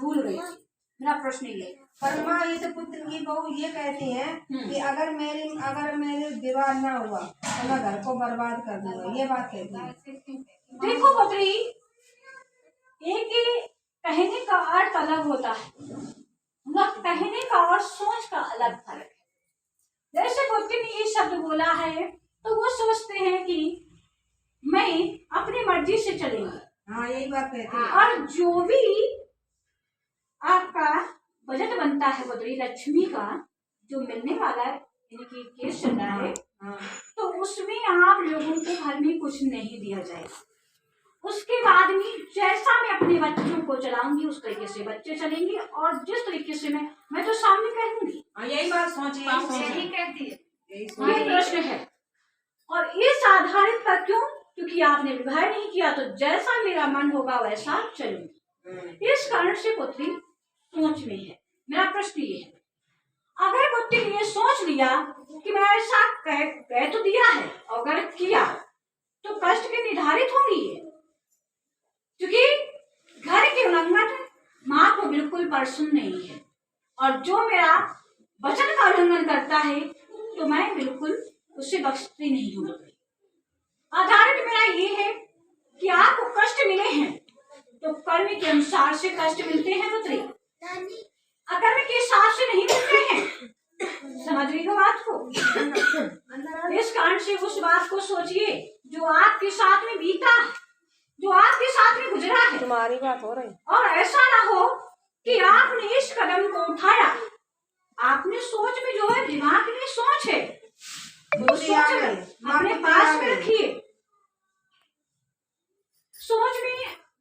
भूल गई थी। मेरा प्रश्न ये है। पर माँ ये तो पुत्र की बहू ये कहती है कि अगर मेरे विवाह ना हुआ तो मैं घर को बर्बाद कर दूंगा, ये बात कहती है। देखो पुत्री, एक ही कहने का अर्थ अलग होता है, वह कहने का और सोच का अलग फर्क है। जैसे पुत्री ने ये शब्द बोला है तो वो सोचते हैं कि मैं अपनी मर्जी से चलेंगे। हाँ, यही बात कहती है। और जो भी आपका बजट बनता है पुत्री, लक्ष्मी का जो मिलने वाला है, यानी कि केस चल रहा है, तो उसमें आप लोगों को घर में कुछ नहीं दिया जाएगा। उसके बाद में जैसा मैं अपने बच्चों को चलाऊंगी उस तरीके से बच्चे चलेंगे, और जिस तरीके से मैं तो सामने कहूंगी। यही बात सोचिए, यही कहती है, ये प्रश्न है। और इस आधारित पर क्यों? क्योंकि आपने विवाह नहीं किया, तो जैसा मेरा मन होगा वैसा चलूंगी। इस कारण से पुत्री सोच में है। मेरा प्रश्न ये है, अगर पुत्री ने सोच लिया कि मैं ऐसा कह तो दिया है, अगर किया तो कष्ट के निर्धारित होंगी ये, क्योंकि घर के उल्लंघन माँ को बिल्कुल पसंद नहीं है, और जो मेरा वचन का उल्लंघन करता है तो मैं बिल्कुल उसे बख्शती नहीं हूँ। आधारित मेरा ये है कि आपको कष्ट मिले हैं तो कर्म के अनुसार से कष्ट मिलते हैं पुत्री, अकर्म के हिसाब से नहीं मिलते हैं। समझ रही हो बात को? इस कारण से उस बात को सोचिए जो आपके साथ में बीता है, जो आपके साथ में गुजरा है। तुम्हारी बात हो रही, और ऐसा ना हो कि आपने इस कदम को उठाया, आपने सोच में जो है, दिमाग में सोच है, वो सोच अपने पास में रखिए। सोच में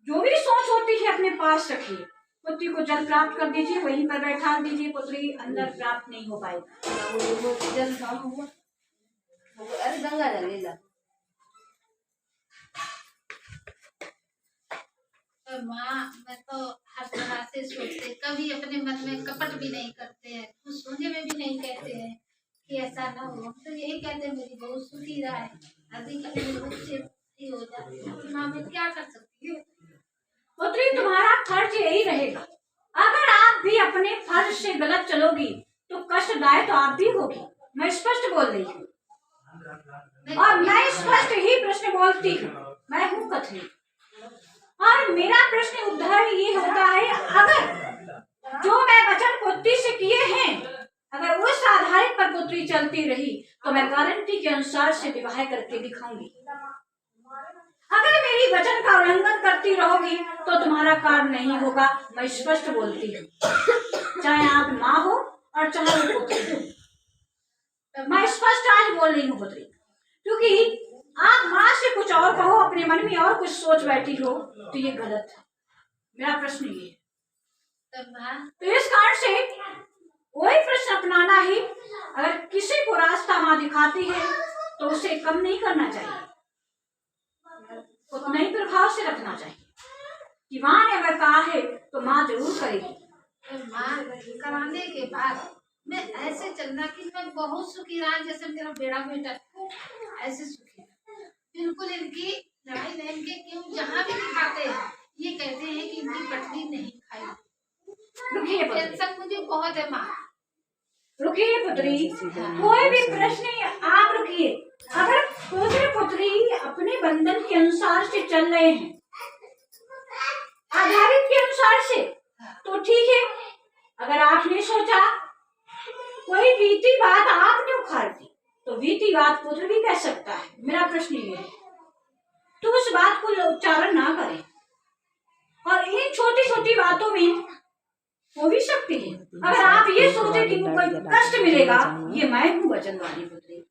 जो भी सोच होती है अपने पास रखिए। पुत्री को जल प्राप्त कर दीजिए, वहीं पर बैठा दीजिए, पुत्री अंदर प्राप्त नहीं हो पाएगा। अरे गंगा जल ले ला। माँ, मैं तो हर तरह से सोचते, कभी अपने मन में कपट भी नहीं करते हैं, कुछ सोचने में भी नहीं कहते हैं कि ऐसा ना हो। तो यही कहते हैं मेरी बहू सुखी रहे, अधिक बच्चे हो जाए। माँ, मैं क्या कर सकती हूँ? पुत्री, तुम्हारा फर्ज यही रहेगा। अगर आप भी अपने फर्ज से गलत चलोगी तो कष्टदायक तो आप भी होगी। मैं स्पष्ट बोल रही हूँ, और मैं स्पष्ट ही प्रश्न बोलती हूँ। मैं हूँ कथनी, और मेरा प्रश्न उदाहरण ये होता है, अगर जो मैं वचन पुत्री से किए हैं, अगर उस आधारित पर पुत्री चलती रही तो मैं गारंटी के अनुसार से विवाह करके दिखाऊंगी। अगर मेरी वचन का उल्लंघन करती रहोगी तो तुम्हारा कार्य नहीं होगा। मैं स्पष्ट बोलती हूँ, चाहे आप माँ हो और चाहे वो पुत्री हो। मैं स्पष्ट आज बोल रही हूँ पुत्री, क्योंकि आप माँ से कुछ और कहो, अपने मन में और कुछ सोच बैठी हो, तो ये गलत है। मेरा प्रश्न ये है। तो इस कारण से वही प्रश्न अपनाना ही, अगर किसी को रास्ता माँ दिखाती है तो उसे कम नहीं करना चाहिए, उतना ही प्रभाव से रखना चाहिए कि माँ ने अगर कहा है तो माँ जरूर करेगी। माँ, कराने के बाद मैं ऐसे चलना कि मैं बहुत सुखी रहा, जैसे मेरा बेड़ा बेटा ऐसे सुखी, बिल्कुल इनकी लड़ाई बहन के क्यों जहाँ भी दिखाते हैं ये कहते हैं कि इनकी पटरी नहीं खाई। रुकिए टेंशन मुझे बहुत है माँ। रुकिए पुत्री, कोई भी प्रश्न आप रुकिए। अगर पुत्री अपने बंधन के अनुसार से चल रहे हैं, आधारित के अनुसार से, तो ठीक है। अगर आपने सोचा कोई बीती बात आपने उखाड़ दी तो बीती बात पुत्र भी कह सकता है। मेरा प्रश्न ये है, तो उस बात को उच्चारण ना करें, और इन छोटी छोटी बातों में हो भी सकती है। अगर आप ये सोचे कि कोई कष्ट मिलेगा, ये मैं हूँ वचन वाली पुत्री,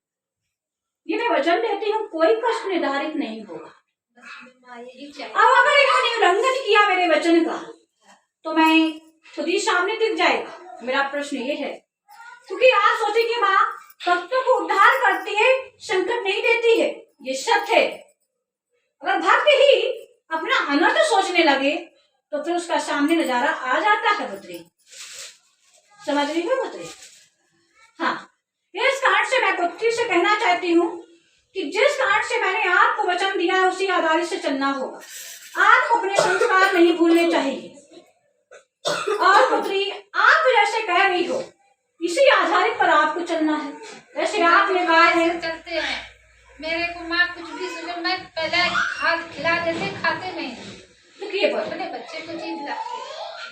ये मैं वचन देती हूँ, कोई कष्ट निर्धारित नहीं होगा। अब अगर इन्होंने उल्लंघन किया मेरे वचन का तो मैं खुद ही सामने दिख जाएगा। मेरा प्रश्न ये है, क्योंकि आप सोचेंगे माँ भक्तों को उद्धार करती है, संकट नहीं देती है, ये सत्य है। अगर भक्त ही अपना अनर्थ सोचने लगे तो फिर उसका सामने नजारा आ जाता है पुत्री। समझ रही हो पुत्री? हाँ, इस कारण से मैं पुत्री से कहना चाहती हूँ कि जिस कारण से मैंने आपको वचन दिया है उसी आधारित से चलना होगा। आपको अपने संस्कार नहीं भूलने चाहिए। पुत्री, आप जैसे कह रही हो इसी आधारित पर आपको चलना है। जैसे आपने कहा है ऐसे चलते हैं। मेरे को माँ कुछ भी सुने, मैं पहले खाद खिला देते, खाते नहीं। तो किए पर अपने बच्चे को चीज लाते,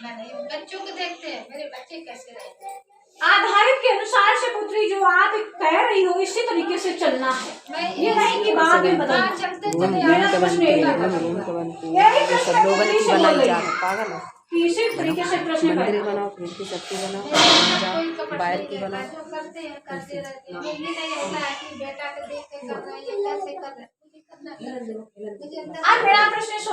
मैंने बच्चों को देखते हैं मेरे बच्चे कैसे रहते हैं। आधारित के अनुसार से पुत्री जो आप कह रही हो इसी तरीके से चलना है। मैं ये नहीं कि बाद में बदल। हाँ, चलते चले मेरा प्रश्न यही है, यही प्रश्न सब लोगों पुत्री की से बोल बनाई रही जा है पागल है। कि इसी तरीके से प्रश्न मंदिर करना। बनाओ, फिर की सबकी बनाओ, कोई कपट बाहर नहीं की रहता, बनाओ। जो करते हैं करते रहते हैं। ये नहीं होता है कि बेटा को देख के कर रहे हैं, ये कैसे कर रहे हैं, मुझे करना है। मुझे अंदर अब मेरा प्रश्न